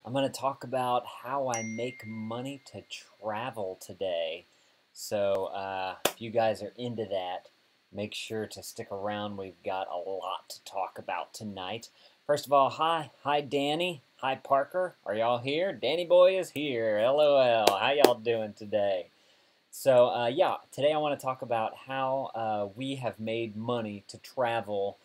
I'm going to talk about how I make money to travel today. So, if you guys are into that, make sure to stick around. We've got a lot to talk about tonight. First of all, hi Danny, hi Parker. Are y'all here? Danny boy is here. LOL. How y'all doing today? So, yeah, today I want to talk about how we have made money to travel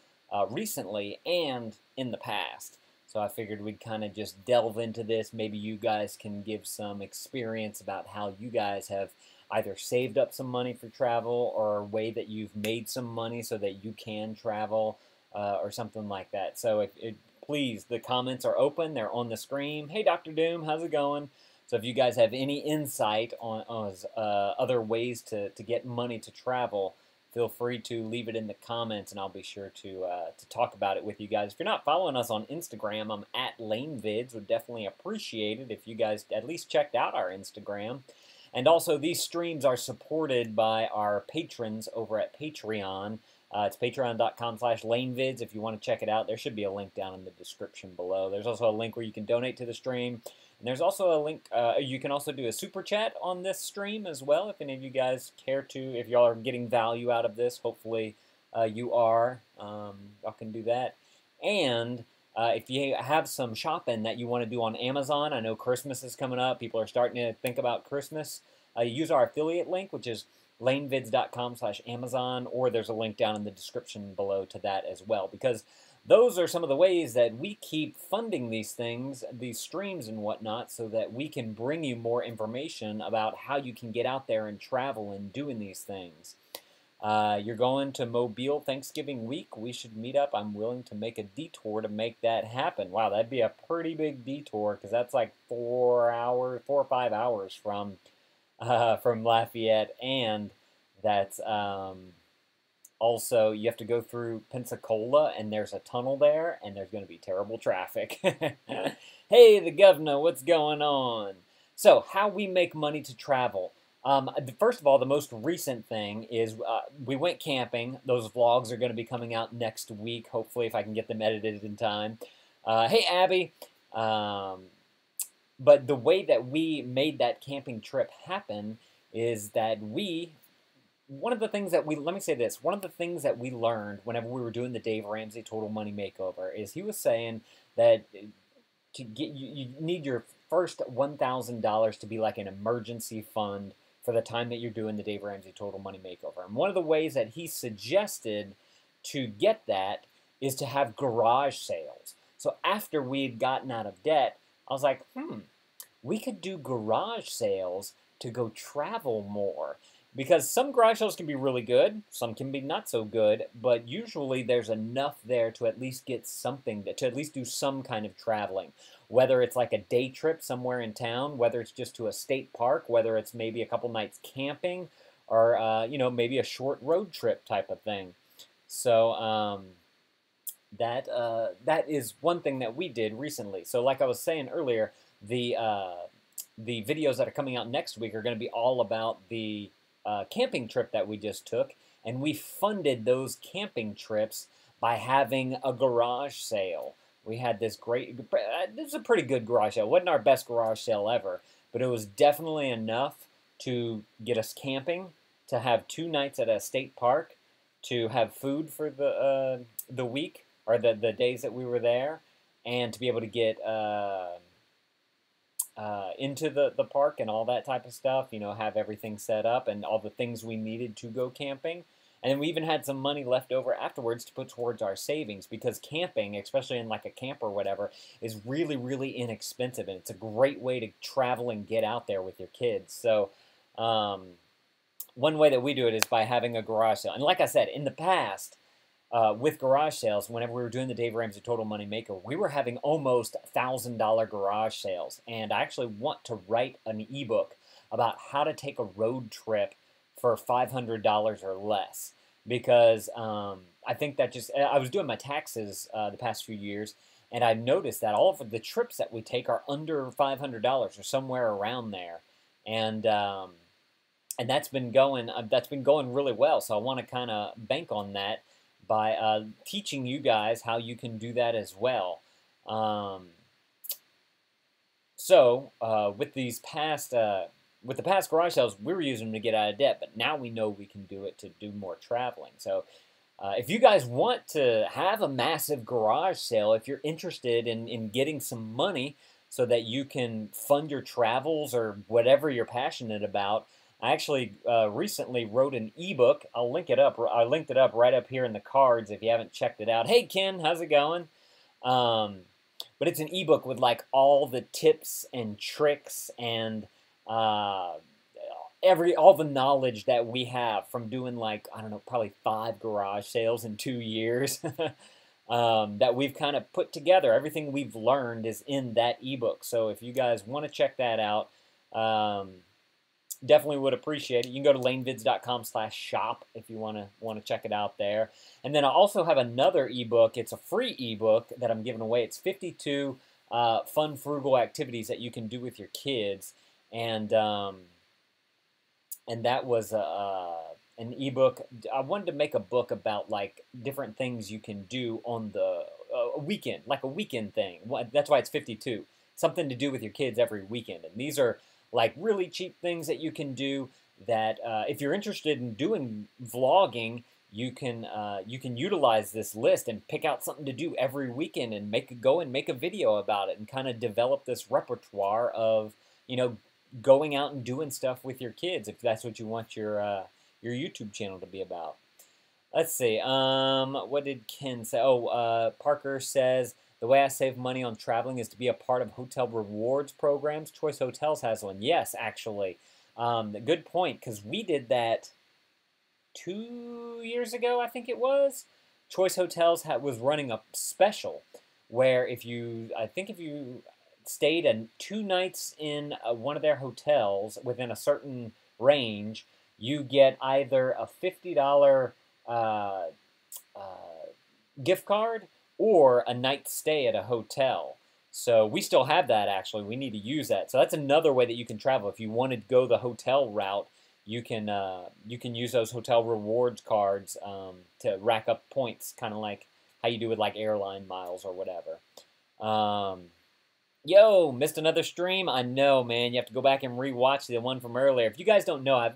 recently and in the past. So I figured we'd kind of just delve into this. Maybe you guys can give some experience about how you guys have either saved up some money for travel or a way that you've made some money so that you can travel or something like that. So please, the comments are open. They're on the screen. Hey, Dr. Doom, how's it going? So if you guys have any insight on other ways to get money to travel, feel free to leave it in the comments, and I'll be sure to talk about it with you guys. If you're not following us on Instagram, I'm at LaneVids. Would definitely appreciate it if you guys at least checked out our Instagram. And also, these streams are supported by our patrons over at Patreon. It's patreon.com/LaneVids if you want to check it out. There should be a link down in the description below. There's also a link where you can donate to the stream. And there's also a link, you can also do a super chat on this stream as well, if any of you guys care to, if y'all are getting value out of this. Hopefully you are. Y'all can do that. And if you have some shopping that you want to do on Amazon, I know Christmas is coming up. People are starting to think about Christmas. Use our affiliate link, which is lanevids.com/Amazon, or there's a link down in the description below to that as well, because those are some of the ways that we keep funding these things, these streams and whatnot, so that we can bring you more information about how you can get out there and travel and doing these things. You're going to Mobile Thanksgiving week. We should meet up. I'm willing to make a detour to make that happen. Wow, that'd be a pretty big detour because that's like 4 or 5 hours from Lafayette, and that's also, you have to go through Pensacola, and there's a tunnel there, and there's going to be terrible traffic. Hey, the governor, what's going on? So, how we make money to travel. First of all, the most recent thing is we went camping. Those vlogs are going to be coming out next week, hopefully, if I can get them edited in time. Hey, Abby. But the way that we made that camping trip happen is that one of the things that let me say this, one of the things that we learned whenever we were doing the Dave Ramsey Total Money Makeover is he was saying that you need your first $1,000 to be like an emergency fund for the time that you're doing the Dave Ramsey Total Money Makeover. And one of the ways that he suggested to get that is to have garage sales. So after we'd gotten out of debt, I was like, we could do garage sales to go travel more. Because some garage sales can be really good, some can be not so good, but usually there's enough there to at least get something, to at least do some kind of traveling. Whether it's like a day trip somewhere in town, whether it's just to a state park, whether it's maybe a couple nights camping, or maybe a short road trip type of thing. So that is one thing that we did recently. So like I was saying earlier, the videos that are coming out next week are going to be all about the camping trip that we just took, and we funded those camping trips by having a garage sale. We had this is a pretty good garage sale. It wasn't our best garage sale ever, but it was definitely enough to get us camping, to have 2 nights at a state park, to have food for the week, or the days that we were there, and to be able to get into the park and all that type of stuff, have everything set up and all the things we needed to go camping. And then we even had some money left over afterwards to put towards our savings, because camping, especially in like a camper or whatever, is really, really inexpensive, and it's a great way to travel and get out there with your kids. So one way that we do it is by having a garage sale. And like I said, in the past, with garage sales, whenever we were doing the Dave Ramsey Total Money Maker, we were having almost $1,000 garage sales. And I actually want to write an ebook about how to take a road trip for $500 or less. Because I think that I was doing my taxes the past few years, and I noticed that all of the trips that we take are under $500 or somewhere around there. And that's been going really well. So I want to kind of bank on that by teaching you guys how you can do that as well. So with the past garage sales, we were using them to get out of debt, but now we know we can do it to do more traveling. So if you guys want to have a massive garage sale, if you're interested in getting some money so that you can fund your travels or whatever you're passionate about, I actually recently wrote an ebook. I'll link it up. I linked it up right up here in the cards if you haven't checked it out. Hey Ken, how's it going? But it's an ebook with like all the tips and tricks and uh, all the knowledge that we have from doing like, I don't know, probably 5 garage sales in 2 years that we've kind of put together. Everything we've learned is in that ebook. So if you guys want to check that out, definitely would appreciate it. You can go to lanevids.com/shop if you want to check it out there. And then I also have another ebook. It's a free ebook that I'm giving away. It's 52 fun, frugal activities that you can do with your kids. And that was an ebook. I wanted to make a book about like different things you can do on the weekend, like a weekend thing. That's why it's 52. Something to do with your kids every weekend. And these are like really cheap things that you can do that if you're interested in doing vlogging, you can utilize this list and pick out something to do every weekend and go and make a video about it and kind of develop this repertoire of, you know, going out and doing stuff with your kids if that's what you want your YouTube channel to be about. Let's see. What did Ken say? Oh, Parker says, the way I save money on traveling is to be a part of hotel rewards programs. Choice Hotels has one. Yes, actually. Good point, because we did that 2 years ago, I think it was. Choice Hotels was running a special where if you stayed 2 nights in one of their hotels within a certain range, you get either a $50 gift card or a night's stay at a hotel. So we still have that, actually. We need to use that. So that's another way that you can travel. If you wanted to go the hotel route, you can use those hotel rewards cards to rack up points, kind of like how you do with like airline miles or whatever. Yo, missed another stream? I know, man. You have to go back and rewatch the one from earlier. If you guys don't know, I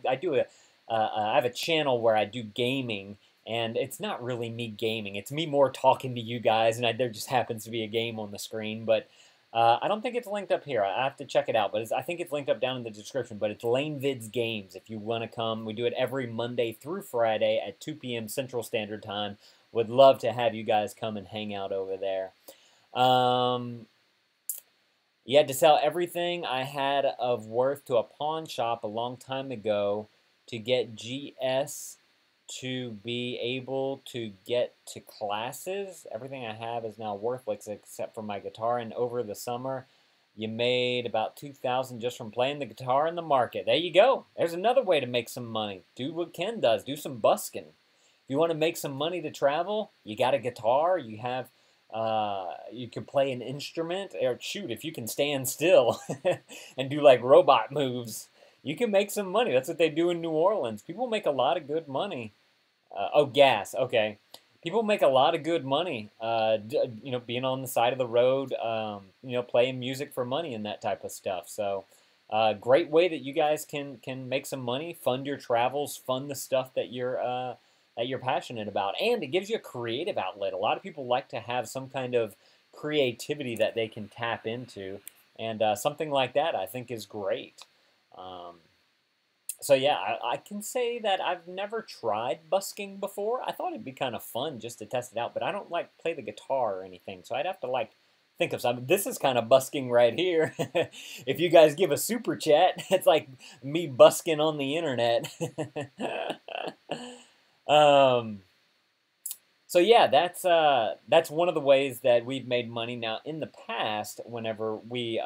have a channel where I do gaming. And it's not really me gaming. It's me more talking to you guys, and there just happens to be a game on the screen. But I don't think it's linked up here. I have to check it out. But I think it's linked up down in the description. But it's LaneVids Games if you want to come. We do it every Monday through Friday at 2 p.m. Central Standard Time. Would love to have you guys come and hang out over there. You had to sell everything I had of worth to a pawn shop a long time ago to get GS to be able to get to classes. Everything I have is now worthless except for my guitar, and over the summer you made about $2,000 just from playing the guitar in the market. There you go. There's another way to make some money. Do what Ken does. Do some busking. If you want to make some money to travel, you got a guitar, you have you can play an instrument, or shoot, if you can stand still and do like robot moves, you can make some money. That's what they do in New Orleans. People make a lot of good money. Oh, gas. Okay. People make a lot of good money, you know, being on the side of the road, you know, playing music for money and that type of stuff. So, great way that you guys can make some money, fund your travels, fund the stuff that you're passionate about, and it gives you a creative outlet. A lot of people like to have some kind of creativity that they can tap into, and something like that I think is great. So yeah, I can say that I've never tried busking before. I thought it'd be kind of fun just to test it out, but I don't like play the guitar or anything, so I'd have to like think of something. This is kind of busking right here. If you guys give a super chat, it's like me busking on the internet. So yeah, that's one of the ways that we've made money. Now, in the past, whenever we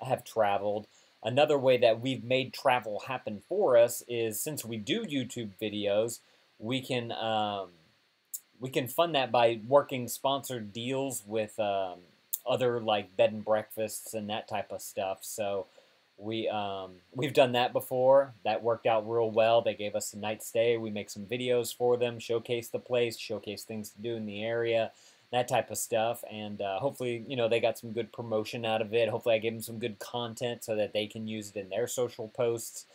have traveled, another way that we've made travel happen for us is, since we do YouTube videos, we can fund that by working sponsored deals with other like bed and breakfasts and that type of stuff. So we've done that before. That worked out real well. They gave us a night stay. We make some videos for them, showcase the place, showcase things to do in the area. that type of stuff. And hopefully, they got some good promotion out of it. Hopefully I gave them some good content so that they can use it in their social posts.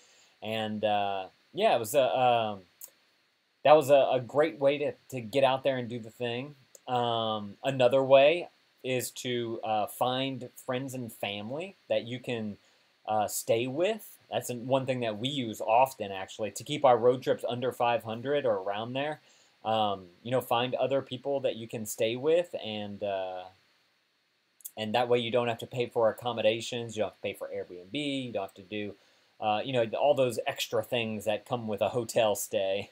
And yeah, it was that was a great way to get out there and do the thing. Another way is to find friends and family that you can stay with. That's one thing that we use often, actually, to keep our road trips under 500 or around there. Find other people that you can stay with, and that way you don't have to pay for accommodations. You don't have to pay for Airbnb. You don't have to do, all those extra things that come with a hotel stay.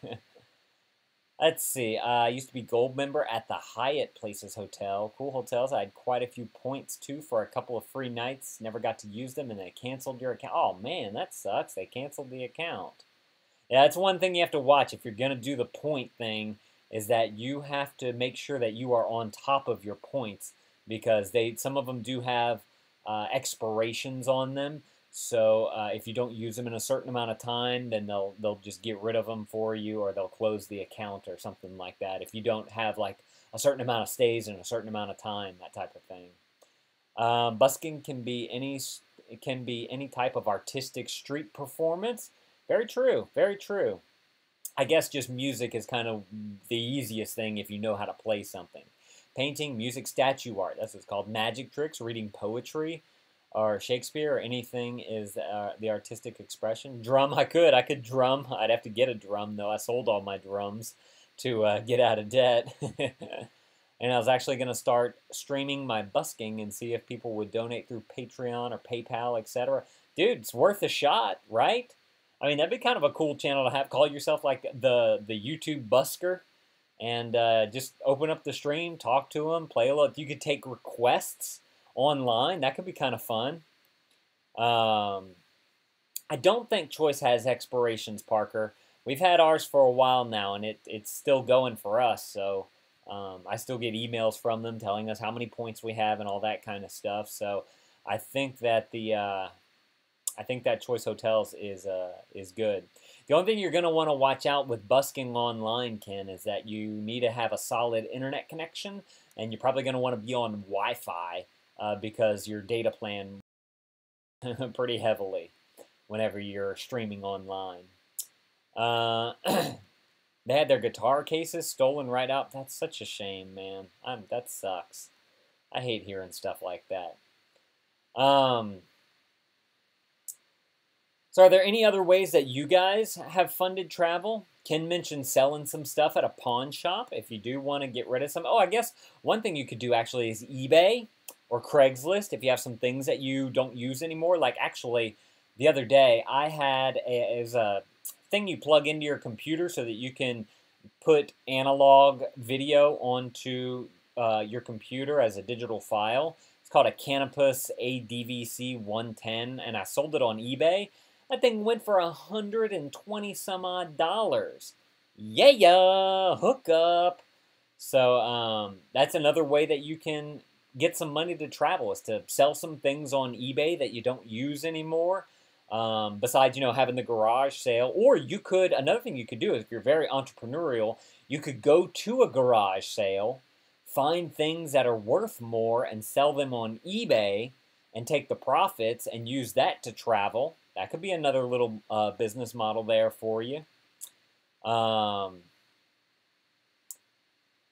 Let's see. I used to be gold member at the Hyatt Places Hotel. Cool hotels. I had quite a few points, too, for a couple of free nights. Never got to use them, and they canceled your account. Oh, man, that sucks. They canceled the account. Yeah, that's one thing you have to watch if you're going to do the point thing, is that you have to make sure that you are on top of your points, because some of them do have expirations on them. So if you don't use them in a certain amount of time, then they'll just get rid of them for you, or they'll close the account or something like that. If you don't have like a certain amount of stays in a certain amount of time, that type of thing. Busking can be any type of artistic street performance. Very true. Very true. I guess just music is kind of the easiest thing if you know how to play something. Painting, music, statue art. That's what's called. Magic tricks, reading poetry, or Shakespeare, or anything is the artistic expression. Drum, I could drum. I'd have to get a drum, though. I sold all my drums to get out of debt. And I was actually going to start streaming my busking and see if people would donate through Patreon or PayPal, etc. Dude, it's worth a shot, right? I mean, that'd be kind of a cool channel to have. Call yourself like the YouTube busker, and just open up the stream, talk to them, play a little. You could take requests online. That could be kind of fun. I don't think Choice has expirations, Parker. We've had ours for a while now, and it's still going for us. So I still get emails from them telling us how many points we have and all that kind of stuff. So I think that Choice Hotels is good. The only thing you're going to want to watch out with busking online, Ken, is that you need to have a solid internet connection, and you're probably going to want to be on Wi-Fi because your data plan pretty heavily whenever you're streaming online. They had their guitar cases stolen right out. That's such a shame, man. That sucks. I hate hearing stuff like that. So are there any other ways that you guys have funded travel? Ken mentioned selling some stuff at a pawn shop if you do want to get rid of some. Oh, I guess one thing you could do actually is eBay or Craigslist if you have some things that you don't use anymore. Like actually, the other day I had a thing you plug into your computer so that you can put analog video onto your computer as a digital file. It's called a Canopus ADVC 110, and I sold it on eBay. That thing went for $120 some odd. Yeah, hook up. So that's another way that you can get some money to travel, is to sell some things on eBay that you don't use anymore. Besides, having the garage sale, or another thing you could do is, if you're very entrepreneurial, you could go to a garage sale, find things that are worth more and sell them on eBay and take the profits and use that to travel. That could be another little business model there for you. So,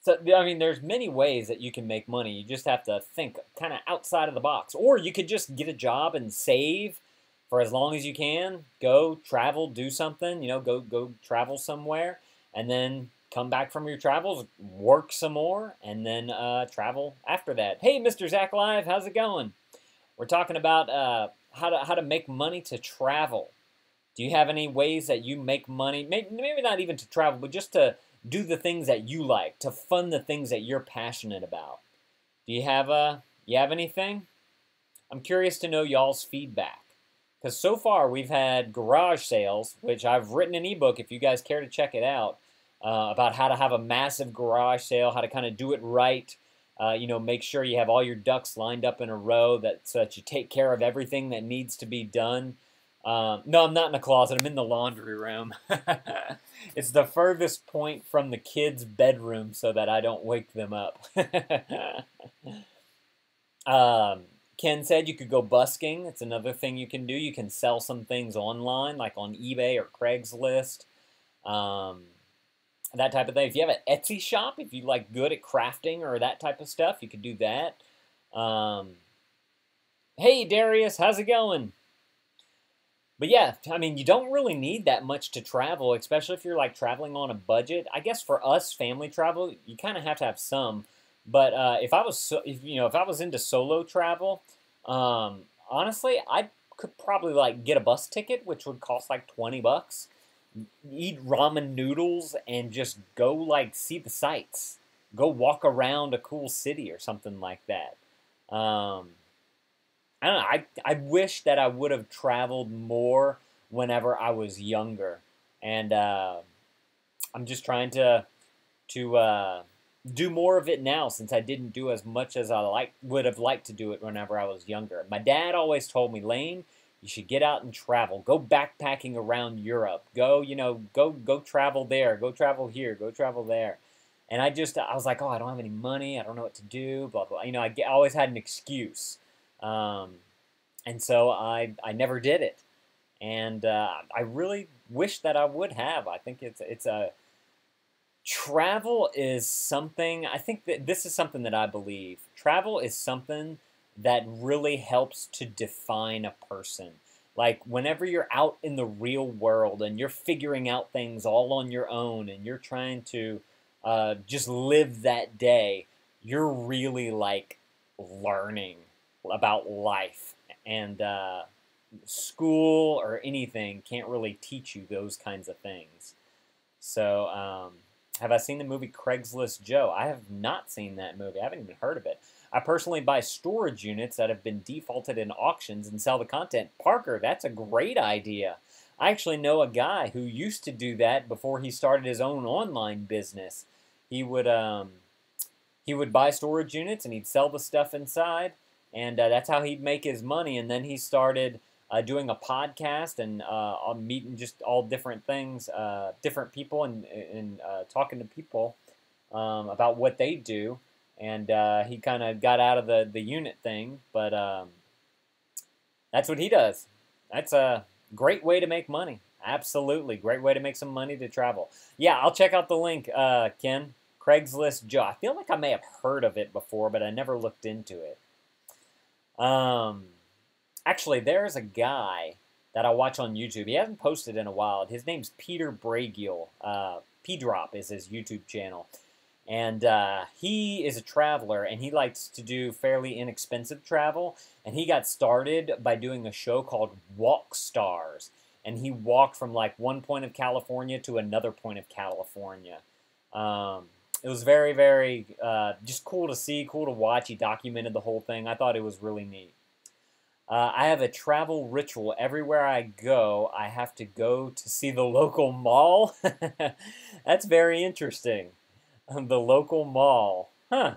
I mean, there's many ways that you can make money. You just have to think kind of outside of the box. Or you could just get a job and save for as long as you can. Go travel, do something, go travel somewhere, and then come back from your travels, work some more, and then travel after that. Hey, Mr. Zach Live, how's it going? We're talking about how to make money to travel. Do you have any ways that you make money? Maybe not even to travel, but just to do the things that you like, to fund the things that you're passionate about. Do you have anything? I'm curious to know y'all's feedback. Because so far we've had garage sales, which I've written an ebook if you guys care to check it out, about how to have a massive garage sale, how to kind of do it right. Make sure you have all your ducks lined up in a row so that you take care of everything that needs to be done. No, I'm not in the closet. I'm in the laundry room. It's the furthest point from the kids' bedroom so that I don't wake them up. um, Ken said you could go busking. It's another thing you can do. You can sell some things online, like on eBay or Craigslist, um, that type of thing. If you have an Etsy shop, if you like good at crafting or that type of stuff, you could do that. Um, hey, Darius, how's it going? But yeah, I mean, you don't really need that much to travel, especially if you're like traveling on a budget. I guess for us, family travel, you kind of have to have some. But if I was, if I was into solo travel, honestly, I could probably like get a bus ticket, which would cost like $20. Eat ramen noodles and just go like see the sights. Go walk around a cool city or something like that. Um, I don't know. I wish that I would have traveled more whenever I was younger, and I'm just trying to do more of it now since I didn't do as much as I would have liked to do it whenever I was younger. My dad always told me, Lane, you should get out and travel. Go backpacking around Europe. Go, go travel there. Go travel here. Go travel there. And I was like, oh, I don't have any money. I don't know what to do. Blah blah. I always had an excuse. Um, and so I never did it, and I really wish that I would have. I think it's a travel is something. I think that this is something that I believe. Travel is something that really helps to define a person. Like whenever you're out in the real world and you're figuring out things all on your own and you're trying to just live that day, you're really like learning about life and school or anything can't really teach you those kinds of things. So, have I seen the movie Craigslist Joe? I have not seen that movie. I haven't even heard of it. I personally buy storage units that have been defaulted in auctions and sell the content. Parker, that's a great idea. I actually know a guy who used to do that before he started his own online business. He would he would buy storage units and he'd sell the stuff inside, and that's how he'd make his money. And then he started doing a podcast and meeting just all different things, different people, and talking to people about what they do. And he kind of got out of the unit thing, but that's what he does. That's a great way to make money. Absolutely, great way to make some money to travel. Yeah, I'll check out the link, Ken. Craigslist Joe. I feel like I may have heard of it before, but I never looked into it. Um, Actually, there's a guy that I watch on YouTube. He hasn't posted in a while. His name's Peter Bragiel. P-Drop is his YouTube channel. And he is a traveler, and he likes to do fairly inexpensive travel. And he got started by doing a show called Walk Stars. And he walked from like one point of California to another point of California. It was very, very just cool to see, cool to watch. He documented the whole thing. I thought it was really neat. I have a travel ritual. Everywhere I go, I have to go to see the local mall. That's very interesting. The local mall. Huh.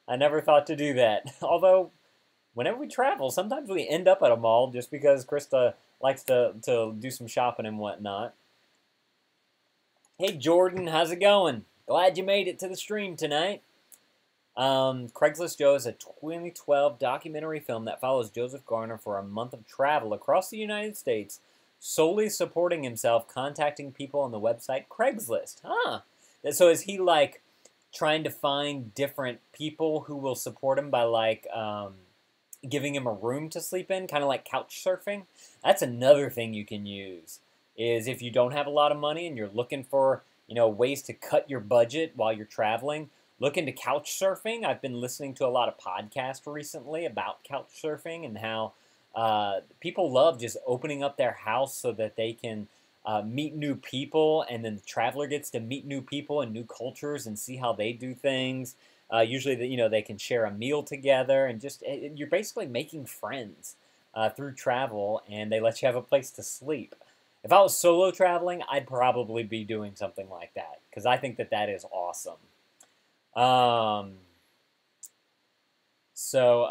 I never thought to do that. Although, whenever we travel, sometimes we end up at a mall just because Krista likes to do some shopping and whatnot. Hey, Jordan, how's it going? Glad you made it to the stream tonight. Craigslist Joe is a 2012 documentary film that follows Joseph Garner for a month of travel across the United States, solely supporting himself, contacting people on the website Craigslist. Huh. So is he like trying to find different people who will support him by like giving him a room to sleep in, kind of like couch surfing? That's another thing you can use. Is if you don't have a lot of money and you're looking for ways to cut your budget while you're traveling, look into couch surfing. I've been listening to a lot of podcasts recently about couch surfing and how people love just opening up their house so that they can meet new people, and then the traveler gets to meet new people and new cultures and see how they do things. Usually, they can share a meal together, and just you're basically making friends through travel, and they let you have a place to sleep. If I was solo traveling, I'd probably be doing something like that because I think that is awesome. So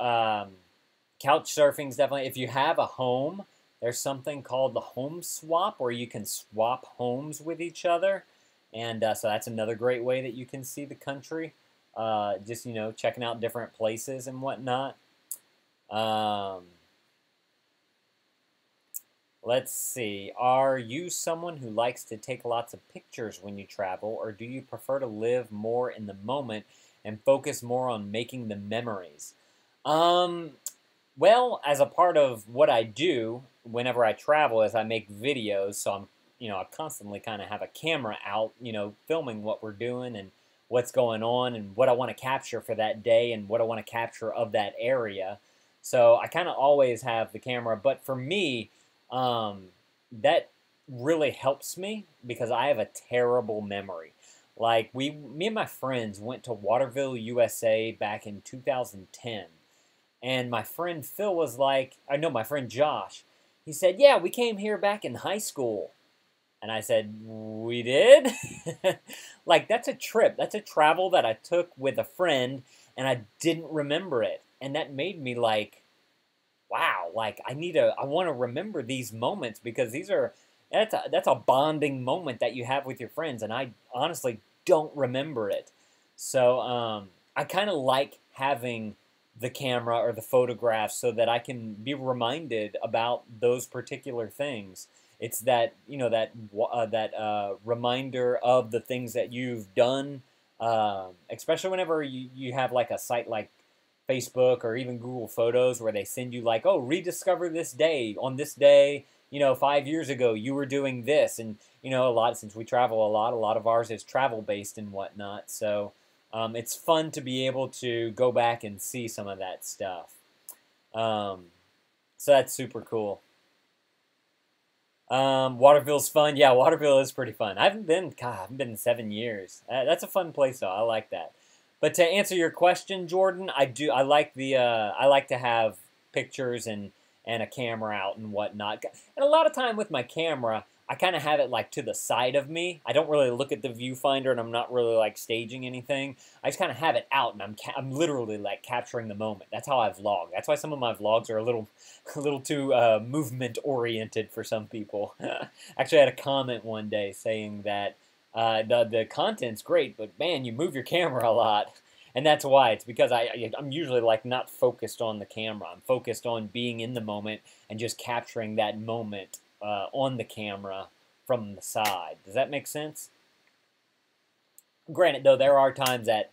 couch surfing is definitely, if you have a home, there's something called the home swap where you can swap homes with each other. And so that's another great way that you can see the country. Just, checking out different places and whatnot. Um, let's see. Are you someone who likes to take lots of pictures when you travel, or do you prefer to live more in the moment and focus more on making the memories? Um, well, as a part of what I do whenever I travel is I make videos, so I constantly kind of have a camera out, filming what we're doing and what's going on and what I want to capture for that day and what I want to capture of that area. So I kind of always have the camera, but for me, that really helps me because I have a terrible memory. Like me and my friends went to Waterville, USA back in 2010. And my friend Phil was like, I know my friend Josh, he said, yeah, we came here back in high school. And I said, we did? Like, that's a trip. That's a travel that I took with a friend, and I didn't remember it. And that made me like, wow, like I want to remember these moments because that's a bonding moment that you have with your friends, and I honestly don't remember it. So I kind of like having the camera or the photographs so that I can be reminded about those particular things. It's that that reminder of the things that you've done, especially whenever you have like a site like Facebook or even Google Photos where they send you like, oh, rediscover this day. On this day, 5 years ago, you were doing this. And, a lot, since we travel a lot of ours is travel based and whatnot. So it's fun to be able to go back and see some of that stuff. So that's super cool. Waterville's fun. Yeah, Waterville is pretty fun. I haven't been in 7 years. That's a fun place though. I like that. But to answer your question, Jordan, I do. I like to have pictures and a camera out and whatnot. And a lot of time with my camera, I kind of have it like to the side of me. I don't really look at the viewfinder, and I'm not really like staging anything. I just kind of have it out, and I'm literally like capturing the moment. That's how I vlog. That's why some of my vlogs are a little a little too movement oriented for some people. Actually, I had a comment one day saying that the content's great, but man, you move your camera a lot. And that's why. It's because I'm usually like not focused on the camera. I'm focused on being in the moment and just capturing that moment on the camera from the side. Does that make sense? Granted, though, there are times that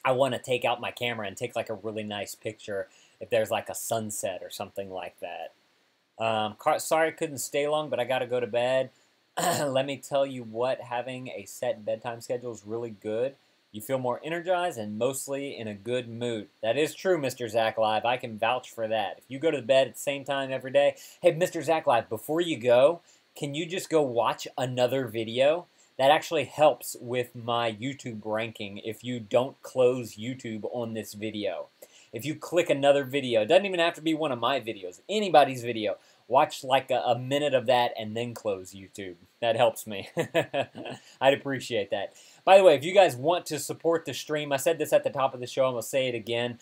I want to take out my camera and take like a really nice picture if there's like a sunset or something like that. Sorry I couldn't stay long, but I got to go to bed. Let me tell you what, having a set bedtime schedule is really good. You feel more energized and mostly in a good mood. That is true, Mr. Zach Live. I can vouch for that. If you go to bed at the same time every day, hey, Mr. Zach Live, before you go, can you just go watch another video? That actually helps with my YouTube ranking if you don't close YouTube on this video. If you click another video, it doesn't even have to be one of my videos, anybody's video. Watch like a minute of that and then close YouTube. That helps me. I'd appreciate that. By the way, if you guys want to support the stream, I said this at the top of the show, I'm going to say it again.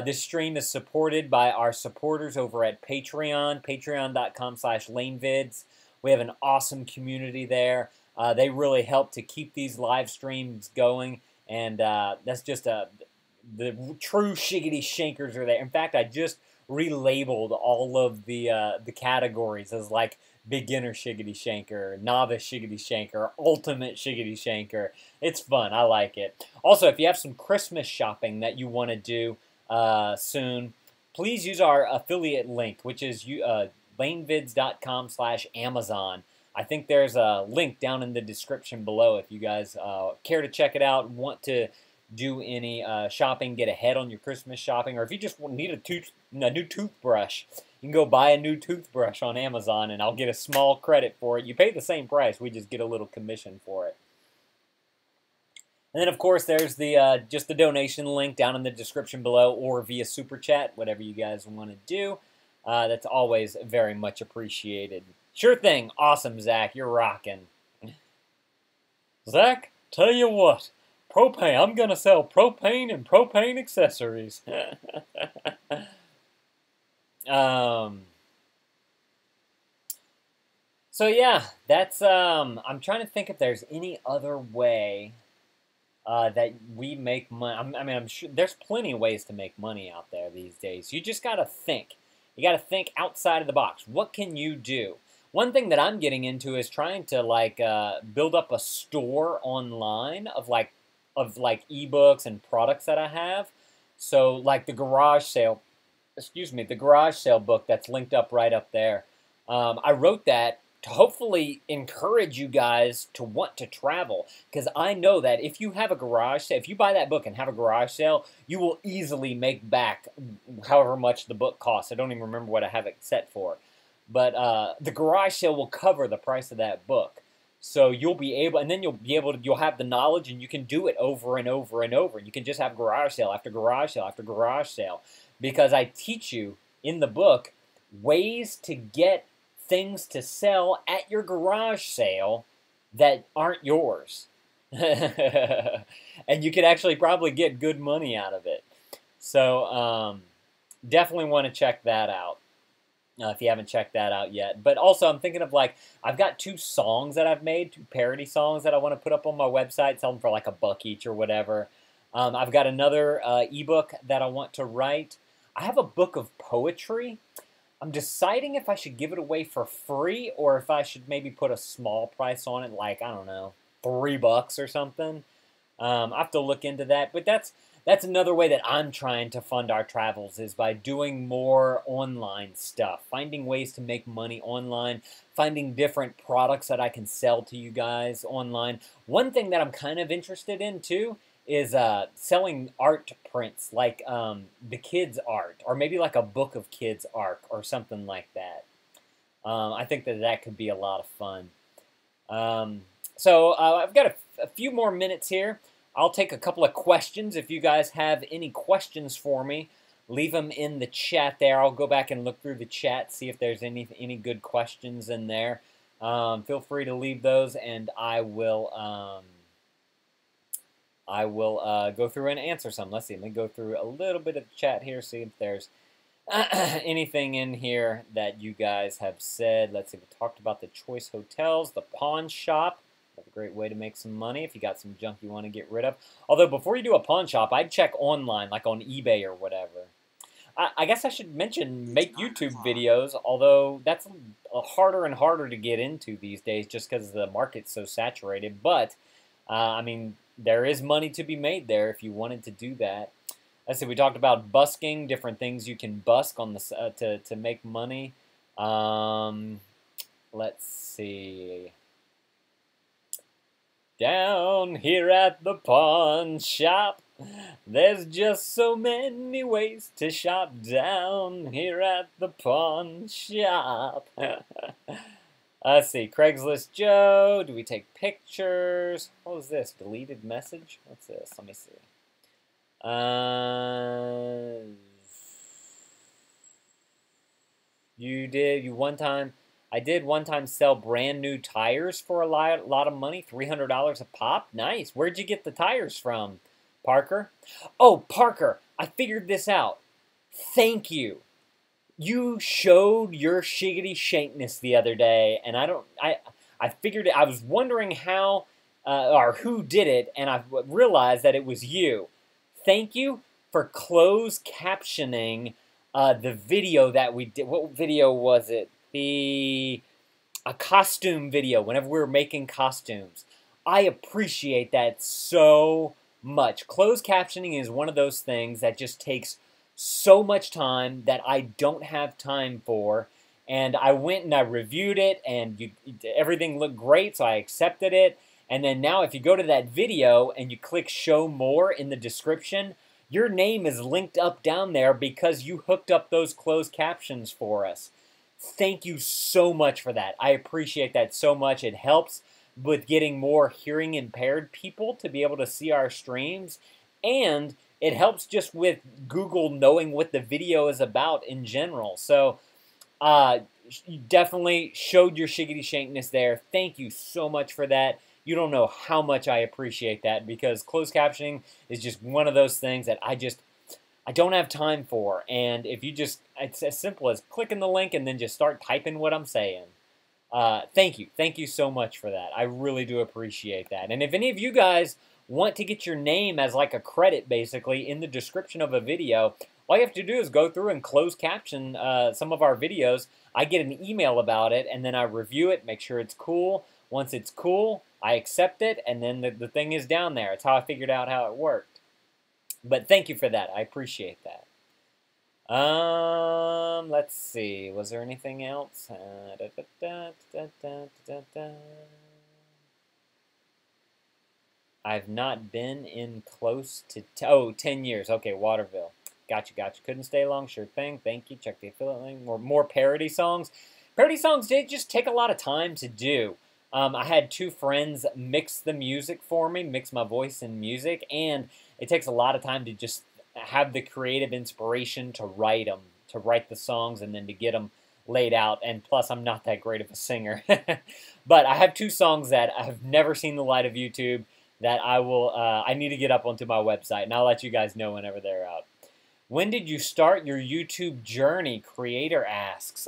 This stream is supported by our supporters over at Patreon, patreon.com/LaneVids. We have an awesome community there. They really help to keep these live streams going, and that's just the true shiggity shankers are there. In fact, I just relabeled all of the categories as like beginner shiggity shanker, novice shiggity shanker, ultimate shiggity shanker. It's fun. I like it. Also, if you have some Christmas shopping that you want to do soon, please use our affiliate link, which is lanevids.com/Amazon. I think there's a link down in the description below if you guys care to check it out, want to do any shopping, get ahead on your Christmas shopping, or if you just need a new toothbrush, you can go buy a new toothbrush on Amazon, and I'll get a small credit for it. You pay the same price, we just get a little commission for it. And then, of course, there's the just the donation link down in the description below, or via Super Chat, whatever you guys want to do. That's always very much appreciated. Sure thing. Awesome, Zach. You're rocking. Zach, tell you what. Propane. I'm going to sell propane and propane accessories. So yeah, that's I'm trying to think if there's any other way that we make money. I mean, I'm sure there's plenty of ways to make money out there these days. You just got to think. You got to think outside of the box. What can you do? One thing that I'm getting into is trying to like build up a store online of like ebooks and products that I have. So like the garage sale, excuse me, the garage sale book that's linked up right up there. I wrote that to hopefully encourage you guys to want to travel, because I know that if you have a garage sale, if you buy that book and have a garage sale, you will easily make back however much the book costs. I don't even remember what I have it set for, but the garage sale will cover the price of that book. So you'll be able, and then you'll have the knowledge, and you can do it over and over and over. You can just have garage sale after garage sale after garage sale, because I teach you in the book ways to get things to sell at your garage sale that aren't yours. And you could actually probably get good money out of it. So definitely want to check that out if you haven't checked that out yet. But also I'm thinking of like, I've got 2 songs that I've made, 2 parody songs that I want to put up on my website, sell them for like $1 each or whatever. I've got another ebook that I want to write. I have a book of poetry. I'm deciding if I should give it away for free or if I should maybe put a small price on it, like, I don't know, $3 or something. I have to look into that. But that's another way that I'm trying to fund our travels, is by doing more online stuff, finding ways to make money online, finding different products that I can sell to you guys online. One thing that I'm kind of interested in too is selling art prints, like the kids' art, or maybe like a book of kids' art or something like that. I think that could be a lot of fun. So I've got a few more minutes here. I'll take a couple of questions. If you guys have any questions for me, leave them in the chat there. I'll go back and look through the chat, see if there's any good questions in there. Feel free to leave those, and I will go through and answer some. Let's see. Let me go through a little bit of the chat here, see if there's anything in here that you guys have said. Let's see. We talked about the choice hotels, the pawn shop. That's a great way to make some money if you got some junk you want to get rid of. Although before you do a pawn shop, I'd check online, like on eBay or whatever. I guess I should mention make YouTube videos, although that's harder and harder to get into these days just because the market's so saturated. But, I mean, there is money to be made there if you wanted to do that. Let's see, we talked about busking, different things you can busk on the to make money. Let's see. Down here at the pawn shop, there's just so many ways to shop. Down here at the pawn shop. Let's see, Craigslist Joe, do we take pictures? What was this, deleted message? What's this? Let me see. I did one time sell brand new tires for a lot of money, $300 a pop. Nice. Where'd you get the tires from, Parker? Oh, Parker, I figured this out. Thank you. You showed your shiggity shankness the other day, and I figured it. I was wondering how or who did it, and I realized that it was you. Thank you for closed captioning the video that we did. What video was it? A costume video, whenever we were making costumes. I appreciate that so much. Closed captioning is one of those things that just takes so much time that I don't have time for. And I went and I reviewed it, and everything looked great, so I accepted it. And then now if you go to that video and you click show more in the description, your name is linked up down there because you hooked up those closed captions for us. Thank you so much for that. I appreciate that so much. It helps with getting more hearing impaired people to be able to see our streams, and it helps just with Google knowing what the video is about in general. So you definitely showed your shiggity shankness there. Thank you so much for that. You don't know how much I appreciate that, because closed captioning is just one of those things that I don't have time for. And if you it's as simple as clicking the link and then just start typing what I'm saying. Thank you so much for that. I really do appreciate that. And if any of you guys want to get your name as like a credit, basically, in the description of a video, all you have to do is go through and close caption some of our videos. I get an email about it, and then I review it, make sure it's cool. Once it's cool, I accept it, and then the thing is down there. It's how I figured out how it worked. But thank you for that. I appreciate that. Let's see. Was there anything else? I've not been in close to 10 years. Okay, Waterville. Gotcha. Couldn't stay long. Sure thing. Thank you. Check the affiliate link. More parody songs. Parody songs did just take a lot of time to do. I had two friends mix the music for me, mix my voice and music, and it takes a lot of time to just have the creative inspiration to write them, to write the songs, and then to get them laid out. And plus, I'm not that great of a singer. But I have two songs that I have never seen the light of YouTube that I need to get up onto my website, and I'll let you guys know whenever they're out. When did you start your YouTube journey? Creator asks.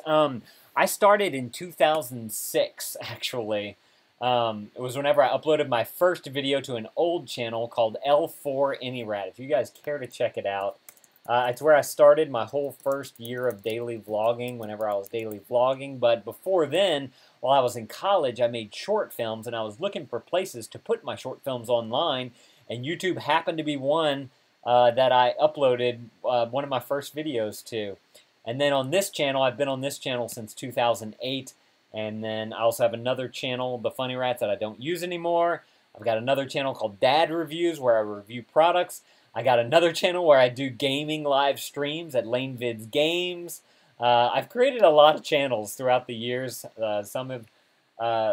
I started in 2006, actually. It was whenever I uploaded my first video to an old channel called L4AnyRat. If you guys care to check it out, it's where I started my whole first year of daily vlogging, whenever I was daily vlogging. But before then, while I was in college, I made short films, and I was looking for places to put my short films online, and YouTube happened to be one that I uploaded one of my first videos to. And then on this channel, I've been on this channel since 2008. And then I also have another channel, The Funny Rats, that I don't use anymore. I've got another channel called Dad Reviews, where I review products. I got another channel where I do gaming live streams at LaneVids Games. I've created a lot of channels throughout the years. Some have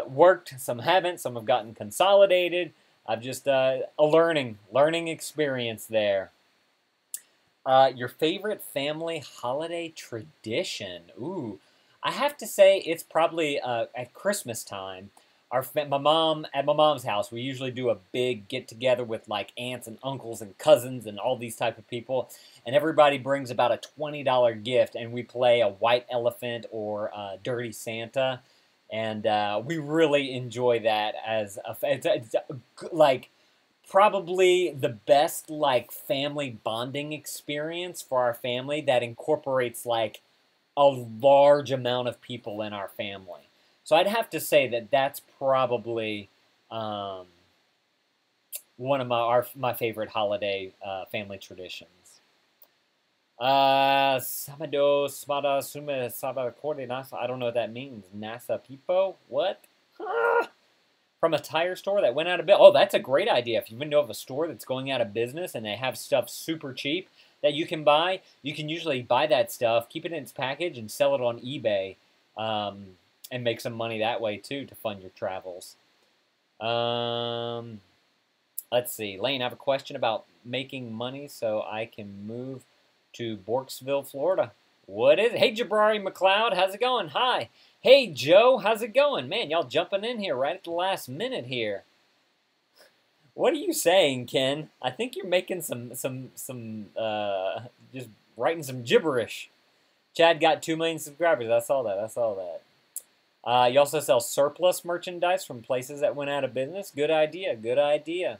worked, some haven't, some have gotten consolidated. I've just a learning experience there. Your favorite family holiday tradition? Ooh, I have to say it's probably at Christmas time. At my mom's house, we usually do a big get together with like aunts and uncles and cousins and all these type of people, and everybody brings about a $20 gift, and we play a white elephant or dirty Santa, and we really enjoy that as it's like probably the best like family bonding experience for our family that incorporates like a large amount of people in our family. So I'd have to say that that's probably one of my favorite holiday family traditions. Sabado, Svada, Sume, Saba, Corte, Nasa. I don't know what that means. Nasa Pipo? What? From a tire store that went out of business. Oh, that's a great idea. If you know of a store that's going out of business and they have stuff super cheap that you can buy, you can usually buy that stuff, keep it in its package, and sell it on eBay, and make some money that way too to fund your travels. Let's see. Lane, I have a question about making money so I can move to Borksville, Florida. What is it? Hey, Jabrari McLeod, how's it going? Hi. Hey, Joe, how's it going? Man, y'all jumping in here right at the last minute here. What are you saying, Ken? I think you're making some just writing some gibberish. Chad got 2 million subscribers. I saw that. You also sell surplus merchandise from places that went out of business. Good idea.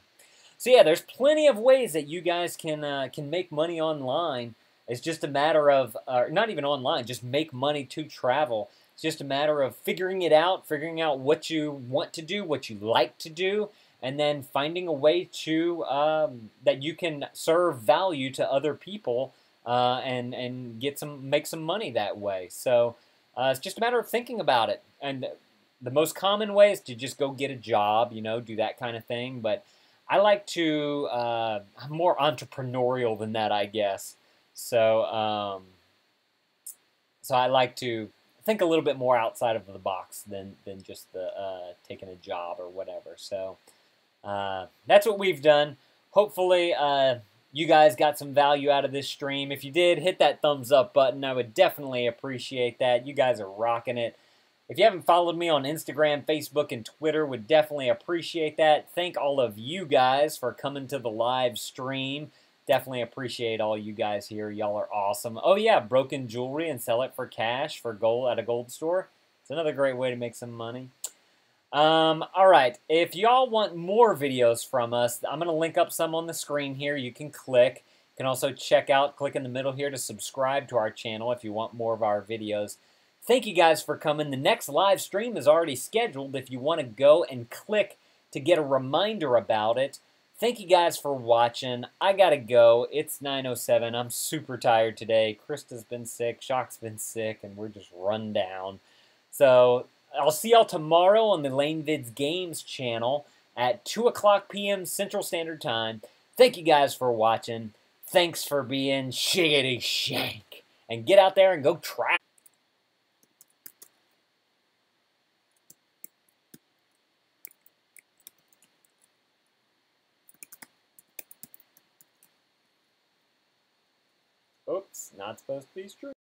So yeah, there's plenty of ways that you guys can make money online. It's just a matter of, not even online, just make money to travel. It's just a matter of figuring out what you want to do, what you like to do, and then finding a way to that you can serve value to other people and make some money that way. So it's just a matter of thinking about it. And the most common way is to just go get a job, do that kind of thing. But I like to, I'm more entrepreneurial than that, I guess. So, so I like to think a little bit more outside of the box than just the taking a job or whatever. So that's what we've done. Hopefully, you guys got some value out of this stream. If you did, hit that thumbs up button. I would definitely appreciate that. You guys are rocking it. If you haven't followed me on Instagram, Facebook, and Twitter, would definitely appreciate that. Thank all of you guys for coming to the live stream. Definitely appreciate all you guys here. Y'all are awesome. Oh yeah, broken jewelry and sell it for cash for gold at a gold store. It's another great way to make some money. All right, if y'all want more videos from us, I'm going to link up some on the screen here. You can click. You can also click in the middle here to subscribe to our channel if you want more of our videos. Thank you guys for coming. The next live stream is already scheduled if you want to go and click to get a reminder about it. Thank you guys for watching. I got to go. It's 9:07. I'm super tired today. Krista's been sick. Shock's been sick, and we're just run down. So I'll see y'all tomorrow on the LaneVids Games channel at 2 o'clock p.m. Central Standard Time. Thank you guys for watching. Thanks for being shiggity shank. And get out there and go try. Oops, not supposed to be streamed.